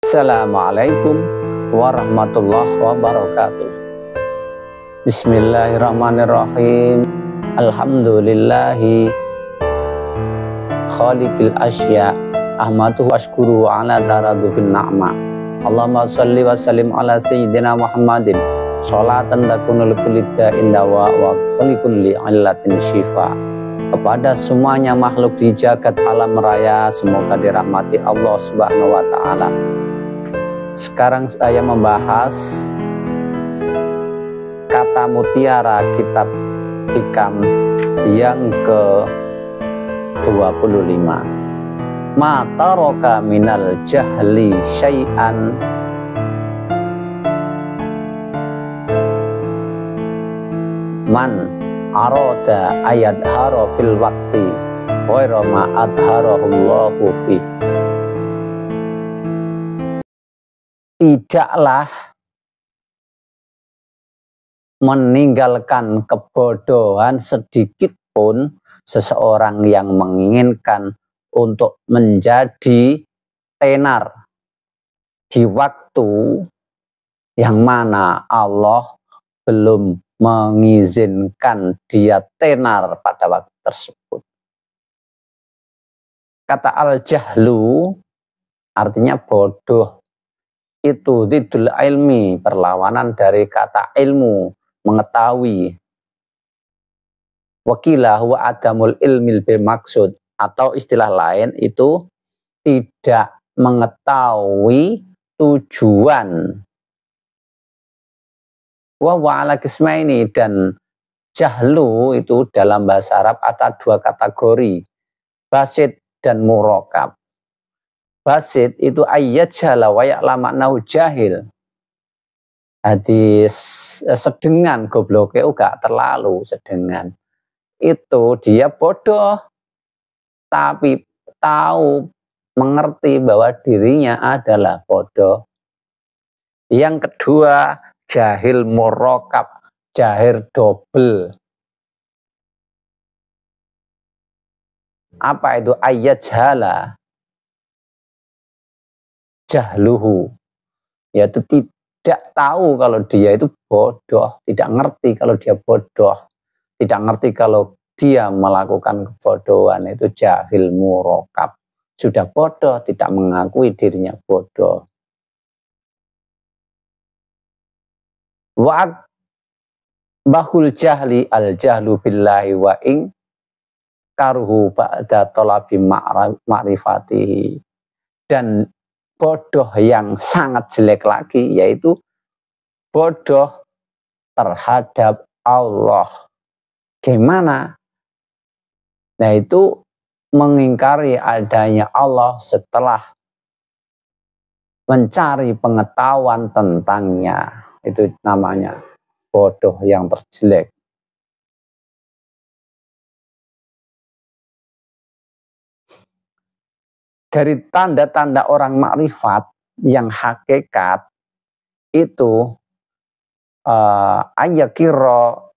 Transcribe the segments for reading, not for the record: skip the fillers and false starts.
Assalamualaikum warahmatullahi wabarakatuh. Bismillahirrahmanirrahim. Alhamdulillahi khaliqil asya ahmaduhu ashkuru ala taradufin na'ma. Allahumma salli wa sallim ala sayyidina Muhammadin sholatan takunul kulida indawa wa kulikulli illatin syifa. Kepada semuanya makhluk di jagat alam raya, semoga dirahmati Allah Subhanahu wa ta'ala. Sekarang saya membahas kata mutiara kitab Hikam yang ke-25. Ma taraka minal jahli syai'an man arada ayat haro fil wakti ghaira ma adharahullahu fi. Tidaklah meninggalkan kebodohan sedikit pun seseorang yang menginginkan untuk menjadi tenar di waktu yang mana Allah belum mengizinkan dia tenar pada waktu tersebut. Kata al-jahlu artinya bodoh. Itu didul ilmi, perlawanan dari kata ilmu, mengetahui. Wakilah huwa adamul ilmil bermaksud, atau istilah lain itu tidak mengetahui tujuan. Wa ala qismaini, dan jahlu itu dalam bahasa Arab ada dua kategori, basit dan murokab. Basit itu ayat jala wa ya'lam annahu jahil. Jadi sedengan gobloke gak terlalu sedengan. Itu dia bodoh tapi tahu mengerti bahwa dirinya adalah bodoh. Yang kedua jahil murokab, jahil double. Apa itu ayat jala? Jahluhu, yaitu tidak tahu kalau dia itu bodoh, tidak ngerti kalau dia bodoh, tidak ngerti kalau dia melakukan kebodohan, itu jahil murokab. Sudah bodoh, tidak mengakui dirinya bodoh. Wa bahul jahli al jahlu billahi wa ing karuhu ba'da talabi ma'rifatihi. Dan bodoh yang sangat jelek lagi yaitu bodoh terhadap Allah. Gimana? Nah, itu mengingkari adanya Allah setelah mencari pengetahuan tentangnya. Itu namanya bodoh yang terjelek. Dari tanda-tanda orang makrifat yang hakikat itu ayakiro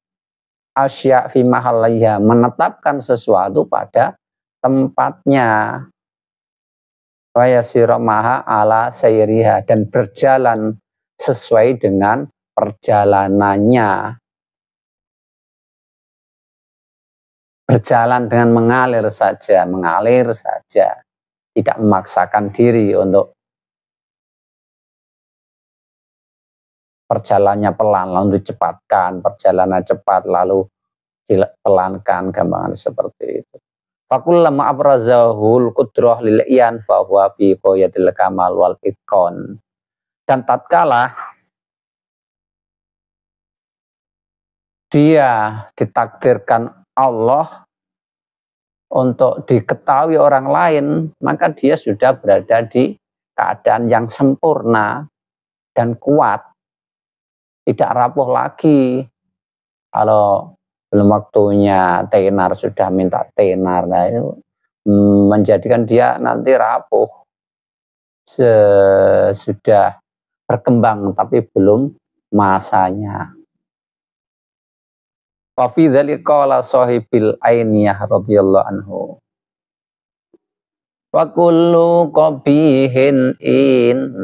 asya fi mahallaya, menetapkan sesuatu pada tempatnya, wa yasira maha ala sayriha, dan berjalan sesuai dengan perjalanannya. Berjalan dengan mengalir saja, tidak memaksakan diri untuk perjalanannya pelan, lalu dicepatkan, perjalanan cepat lalu dipelankan, gampangan seperti itu. Fakullama abrazahul qudrah lil iyan fa huwa fi qayatil kamal wal itqan. Dan tatkala dia ditakdirkan Allah untuk diketahui orang lain, maka dia sudah berada di keadaan yang sempurna dan kuat, tidak rapuh lagi. Kalau belum waktunya tenar sudah minta tenar, nah itu menjadikan dia nanti rapuh, sudah berkembang tapi belum masanya. Wa fi dzalika qala sahibil ainiyah radhiyallahu anhu. Wa kullu qabihin in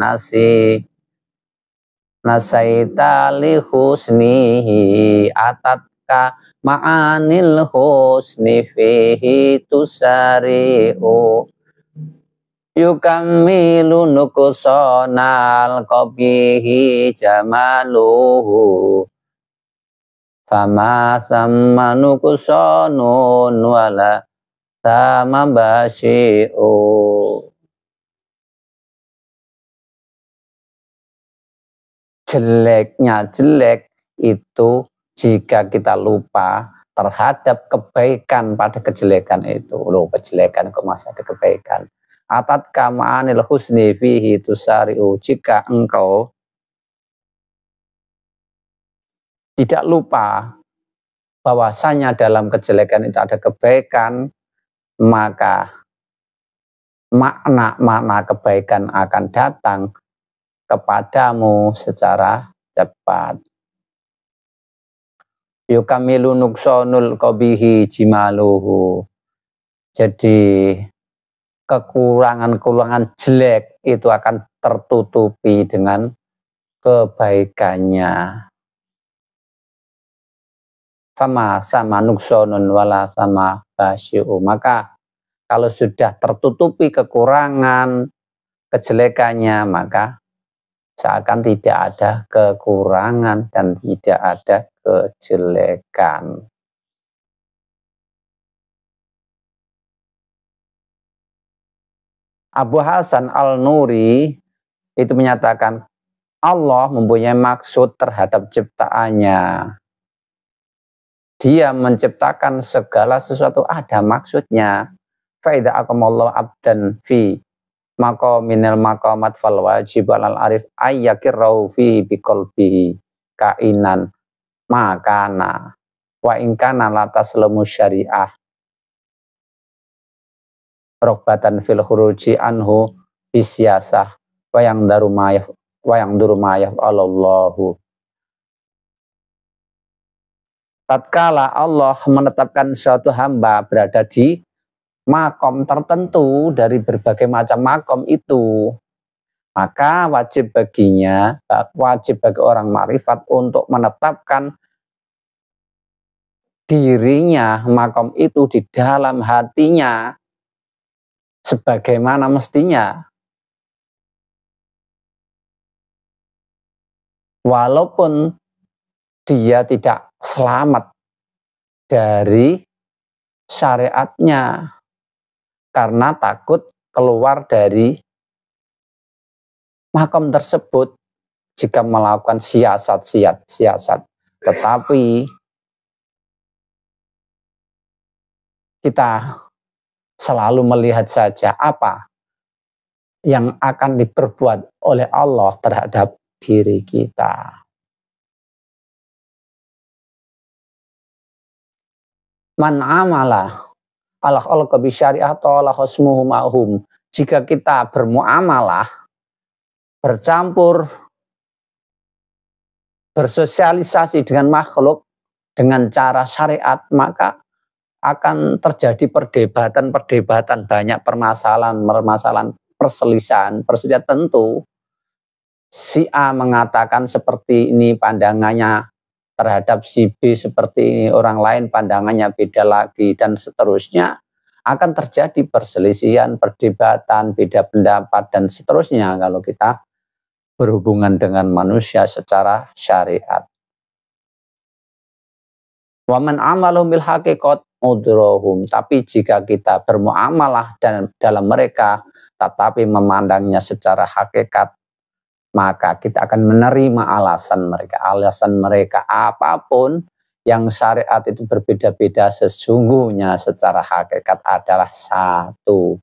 nasaita li husnihi atatka ma'anil husni fihi tusari'u yukammilu nukusonal qabihi jamaluhu fama sama nukusonun wala sama basyi'u. Jeleknya jelek itu jika kita lupa terhadap kebaikan pada kejelekan itu. Loh, kejelekan kok masih ada kebaikan. Atat kama'anil husni fihi tusari'u. Jika engkau tidak lupa bahwasanya dalam kejelekan itu ada kebaikan, maka makna-makna kebaikan akan datang kepadamu secara cepat. Yukamilu nuksonul qabihi jimaluhu. Jadi kekurangan-kekurangan jelek itu akan tertutupi dengan kebaikannya. Fama sama nuksonun wala sama basyi'u. Maka kalau sudah tertutupi kekurangan kejelekannya, maka seakan tidak ada kekurangan dan tidak ada kejelekan. Abu Hasan Al-Nuri itu menyatakan Allah mempunyai maksud terhadap ciptaannya. Dia menciptakan segala sesuatu ada maksudnya. Faida akamallahu abdan fi maqaminal maqamat fal wajib alal arif ayyakirau fihi biqalbihi kainan makana wa ingkana lataslamu syariah rogbatan fil khuruji anhu bisyasah wa yang durumayaf Allahu. Tatkala Allah menetapkan suatu hamba berada di makom tertentu dari berbagai macam makom itu, maka wajib bagi orang ma'rifat untuk menetapkan dirinya makom itu di dalam hatinya sebagaimana mestinya. Walaupun dia tidak selamat dari syariatnya, karena takut keluar dari makom tersebut jika melakukan siasat. Tetapi kita selalu melihat saja apa yang akan diperbuat oleh Allah terhadap diri kita. Man amalah ala khalqa bi syariah ta'ala khasmuhu ma'hum. Jika kita bermuamalah, bercampur, bersosialisasi dengan makhluk dengan cara syariat, maka akan terjadi perdebatan, banyak permasalahan, perselisihan tentu. Si A mengatakan seperti ini pandangannya terhadap si B seperti ini, orang lain pandangannya beda lagi, dan seterusnya. Akan terjadi perselisihan, perdebatan, beda pendapat, dan seterusnya kalau kita berhubungan dengan manusia secara syariat. Waman amalum bil haqiqat udrohum. Tapi jika kita bermuamalah dan dalam mereka, tetapi memandangnya secara hakikat, maka kita akan menerima alasan mereka. Alasan mereka apapun yang syariat itu berbeda-beda, sesungguhnya secara hakikat adalah satu,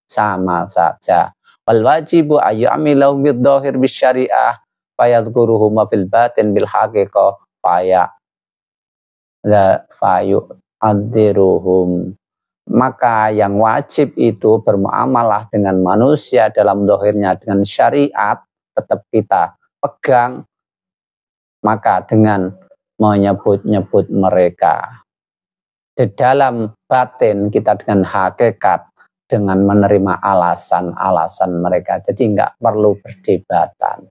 sama saja. Wal wajibu ayyamilahu bidh-dhahir bisyariah fayadhkuruhu ma fil batin bil haqiqah fayu'adhiruhum. Maka yang wajib itu bermuamalah dengan manusia dalam dohirnya dengan syariat, tetap kita pegang, maka dengan menyebut-nyebut mereka. Di dalam batin kita dengan hakikat, dengan menerima alasan-alasan mereka. Jadi nggak perlu berdebatan.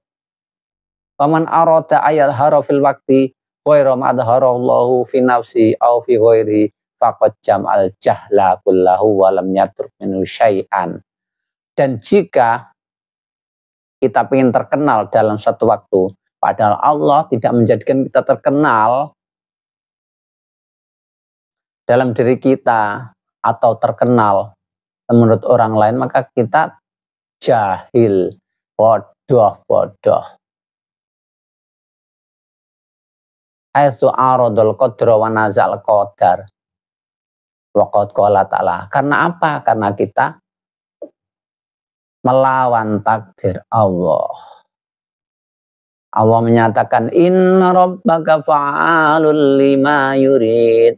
Faman arada ayal harafil wakti ghairu ma adharallahu fi nafsi au fi ghairi faqad jam'al jahla kullahu wa lam yatruk minhu syai'an. Dan jika kita ingin terkenal dalam satu waktu, padahal Allah tidak menjadikan kita terkenal dalam diri kita atau terkenal menurut orang lain, maka kita jahil, bodoh. Haitsu aradul qadra wa nazal qadar. Wa qad qala ta'ala. Karena apa? Karena kita melawan takdir Allah. Allah menyatakan inna rabbaka fa'alul lima yurid.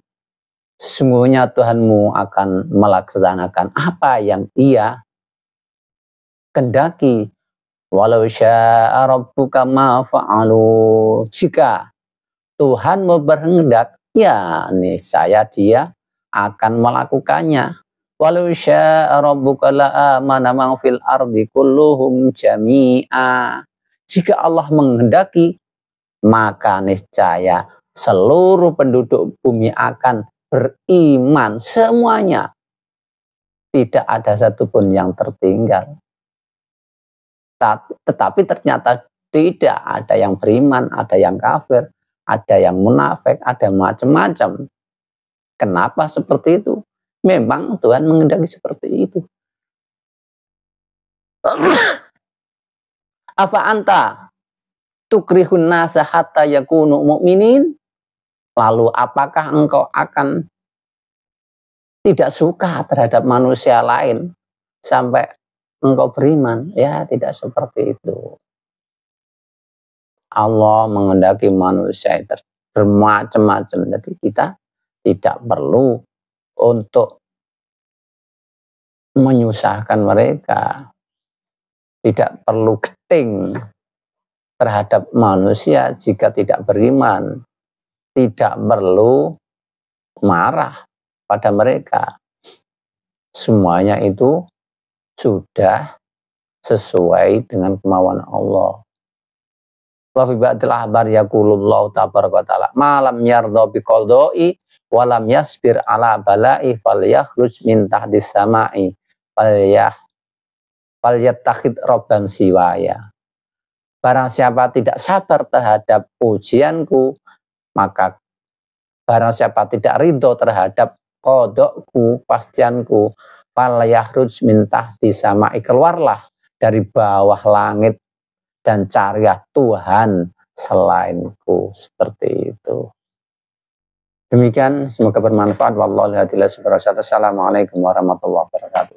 Sesungguhnya Tuhanmu akan melaksanakan apa yang Ia kendaki. Walau syaa rabbuka ma fa'alu. Jika Tuhanmu berkehendak, ya niscaya Dia akan melakukannya. Walau syaa rabbuka la amana man fil ardi kulluhum jami'a. Jika Allah menghendaki, maka niscaya seluruh penduduk bumi akan beriman semuanya. Tidak ada satupun yang tertinggal. Tetapi ternyata tidak, ada yang beriman, ada yang kafir, ada yang munafik, ada macam-macam. Kenapa seperti itu? Memang Tuhan menghendaki seperti itu. Afa anta tukrihun nasa hatta yakunu mu'minin? Lalu apakah engkau akan tidak suka terhadap manusia lain sampai engkau beriman? Ya, tidak seperti itu. Allah menghendaki manusia bermacam-macam. Jadi kita tidak perlu untuk menyusahkan mereka. Tidak perlu geting terhadap manusia jika tidak beriman. Tidak perlu marah pada mereka. Semuanya itu sudah sesuai dengan kemauan Allah. Wa fi ba'dil ahbar yaqulullahu tabaraka ta'ala malam yardha biqadai wa lam yasbir ala bala'i falyakhruj min tahdis sama'i falyattakhid rabban siwaya. Barang siapa tidak sabar terhadap ujianku, maka barang siapa tidak ridho terhadap qadokku, pastianku, falyakhruj min tahdis sama'i, keluarlah dari bawah langit dan carilah Tuhan selainku. Seperti itu. Demikian, semoga bermanfaat. Wallahual a'lam. Assalamualaikum warahmatullahi wabarakatuh.